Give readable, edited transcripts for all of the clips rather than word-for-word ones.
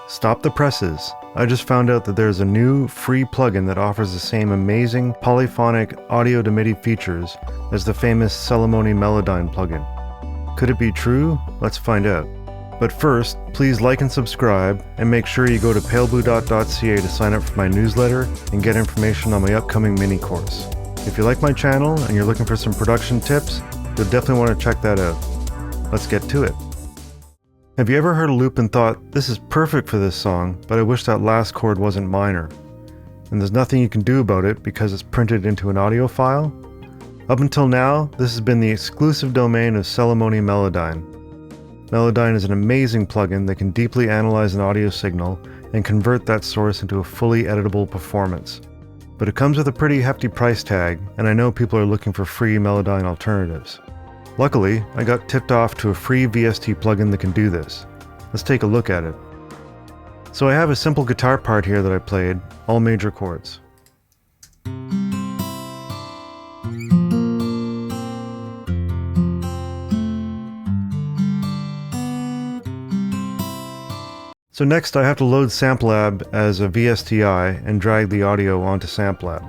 Stop the presses. I just found out that there's a new free plugin that offers the same amazing polyphonic audio to MIDI features as the famous Celemony Melodyne plugin. Could it be true? Let's find out. But first, please like and subscribe, and make sure you go to palebluedot.ca to sign up for my newsletter and get information on my upcoming mini course. If you like my channel and you're looking for some production tips, you'll definitely want to check that out. Let's get to it. Have you ever heard a loop and thought, this is perfect for this song, but I wish that last chord wasn't minor? And there's nothing you can do about it because it's printed into an audio file? Up until now, this has been the exclusive domain of Celemony Melodyne. Melodyne is an amazing plugin that can deeply analyze an audio signal and convert that source into a fully editable performance. But it comes with a pretty hefty price tag, and I know people are looking for free Melodyne alternatives. Luckily, I got tipped off to a free VST plugin that can do this. Let's take a look at it. So I have a simple guitar part here that I played, all major chords. So next I have to load Samplab as a VSTi and drag the audio onto Samplab.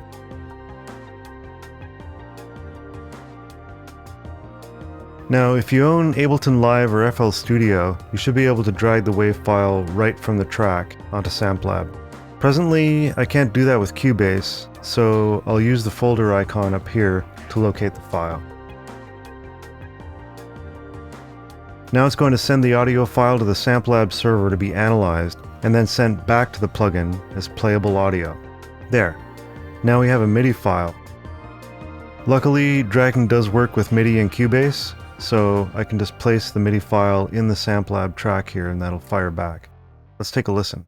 Now, if you own Ableton Live or FL Studio, you should be able to drag the WAV file right from the track onto Samplab. Presently, I can't do that with Cubase, so I'll use the folder icon up here to locate the file. Now it's going to send the audio file to the Samplab server to be analyzed, and then sent back to the plugin as playable audio. There. Now we have a MIDI file. Luckily, dragging does work with MIDI and Cubase, so I can just place the MIDI file in the Samplab track here and that'll fire back. Let's take a listen.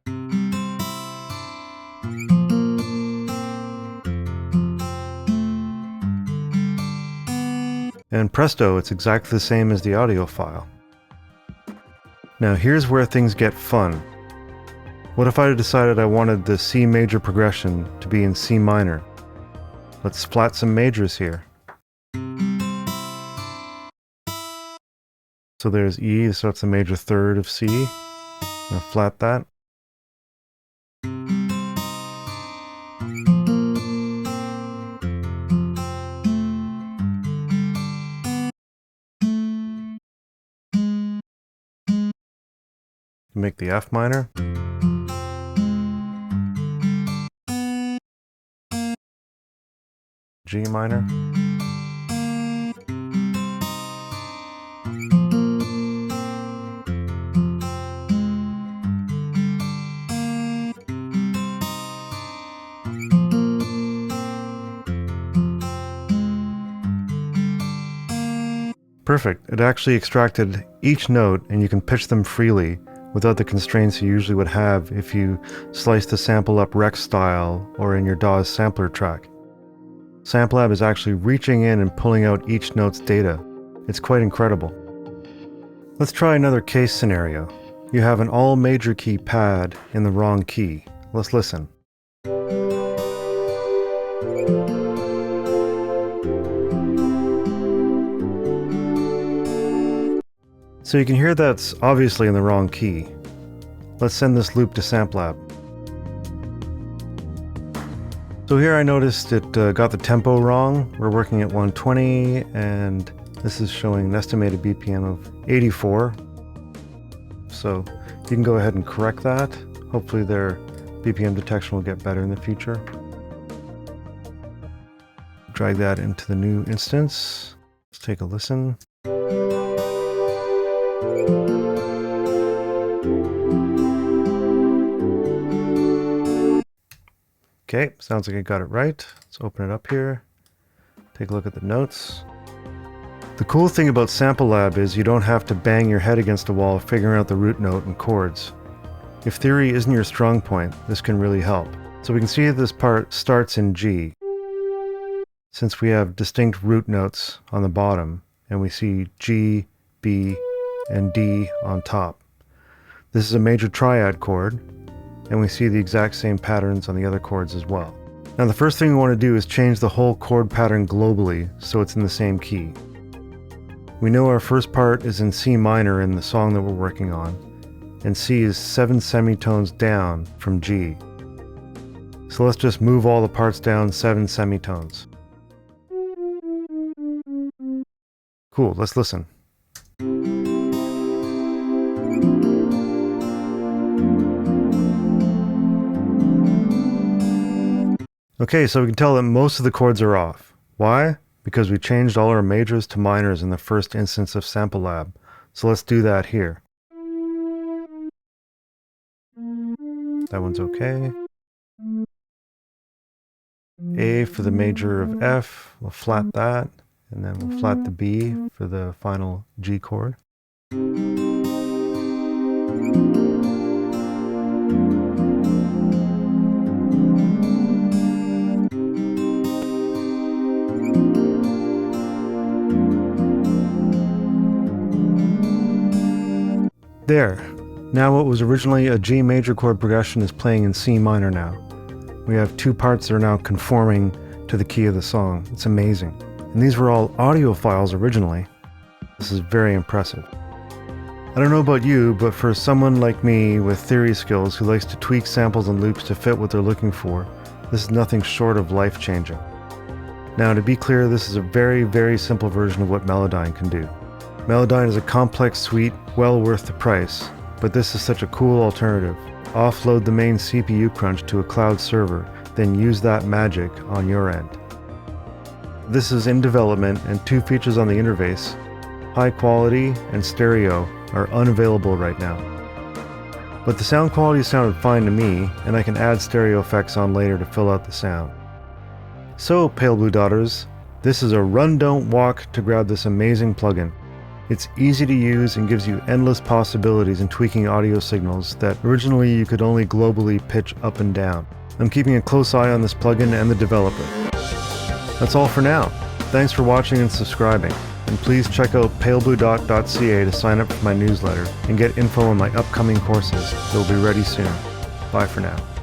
And presto, it's exactly the same as the audio file. Now here's where things get fun. What if I decided I wanted the C major progression to be in C minor? Let's flat some majors here. So there's E, so it's the major third of C. I'll flat that. Make the F minor. G minor. Perfect. It actually extracted each note and you can pitch them freely without the constraints you usually would have if you slice the sample up rec style or in your DAW's sampler track. Samplab is actually reaching in and pulling out each note's data. It's quite incredible. Let's try another case scenario. You have an all major key pad in the wrong key. Let's listen. So you can hear that's obviously in the wrong key. Let's send this loop to Samplab. So here I noticed it got the tempo wrong. We're working at 120 and this is showing an estimated BPM of 84. So you can go ahead and correct that. Hopefully their BPM detection will get better in the future. Drag that into the new instance. Let's take a listen. Okay, sounds like I got it right. Let's open it up here. Take a look at the notes. The cool thing about Samplab is you don't have to bang your head against a wall figuring out the root note and chords. If theory isn't your strong point, this can really help. So we can see that this part starts in G. Since we have distinct root notes on the bottom, and we see G, B, and D on top. This is a major triad chord, and we see the exact same patterns on the other chords as well. Now the first thing we want to do is change the whole chord pattern globally so it's in the same key. We know our first part is in C minor in the song that we're working on, and C is 7 semitones down from G. So let's just move all the parts down 7 semitones. Cool, let's listen. Okay, so we can tell that most of the chords are off. Why? Because we changed all our majors to minors in the first instance of Samplab. So let's do that here. That one's okay. A for the major of F, we'll flat that, and then we'll flat the B for the final G chord. There. Now what was originally a G major chord progression is playing in C minor now. We have two parts that are now conforming to the key of the song. It's amazing. And these were all audio files originally. This is very impressive. I don't know about you, but for someone like me with theory skills who likes to tweak samples and loops to fit what they're looking for, this is nothing short of life-changing. Now, to be clear, this is a very, very simple version of what Melodyne can do. Melodyne is a complex suite, well worth the price, but this is such a cool alternative. Offload the main CPU crunch to a cloud server, then use that magic on your end. This is in development, and two features on the interface, high quality and stereo, are unavailable right now. But the sound quality sounded fine to me, and I can add stereo effects on later to fill out the sound. So, Pale Blue Daughters, this is a run don't walk to grab this amazing plugin. It's easy to use and gives you endless possibilities in tweaking audio signals that originally you could only globally pitch up and down. I'm keeping a close eye on this plugin and the developer. That's all for now. Thanks for watching and subscribing. And please check out palebluedot.ca to sign up for my newsletter and get info on my upcoming courses. They'll be ready soon. Bye for now.